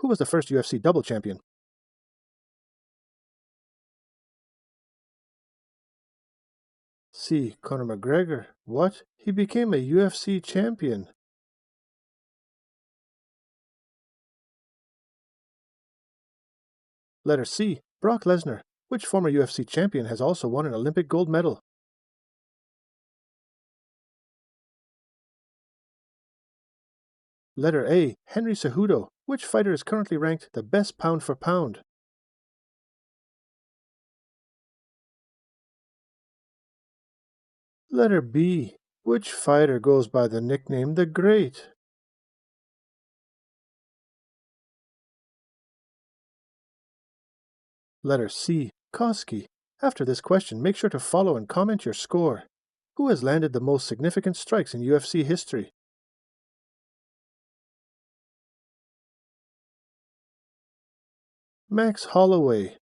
Who was the first UFC double champion? C. Conor McGregor. What? He became a UFC champion. Letter C. Brock Lesnar. Which former UFC champion has also won an Olympic gold medal? Letter A. Henry Cejudo. Which fighter is currently ranked the best pound for pound? Letter B. Which fighter goes by the nickname The Great? Letter C. Koski. After this question, make sure to follow and comment your score. Who has landed the most significant strikes in UFC history? Max Holloway.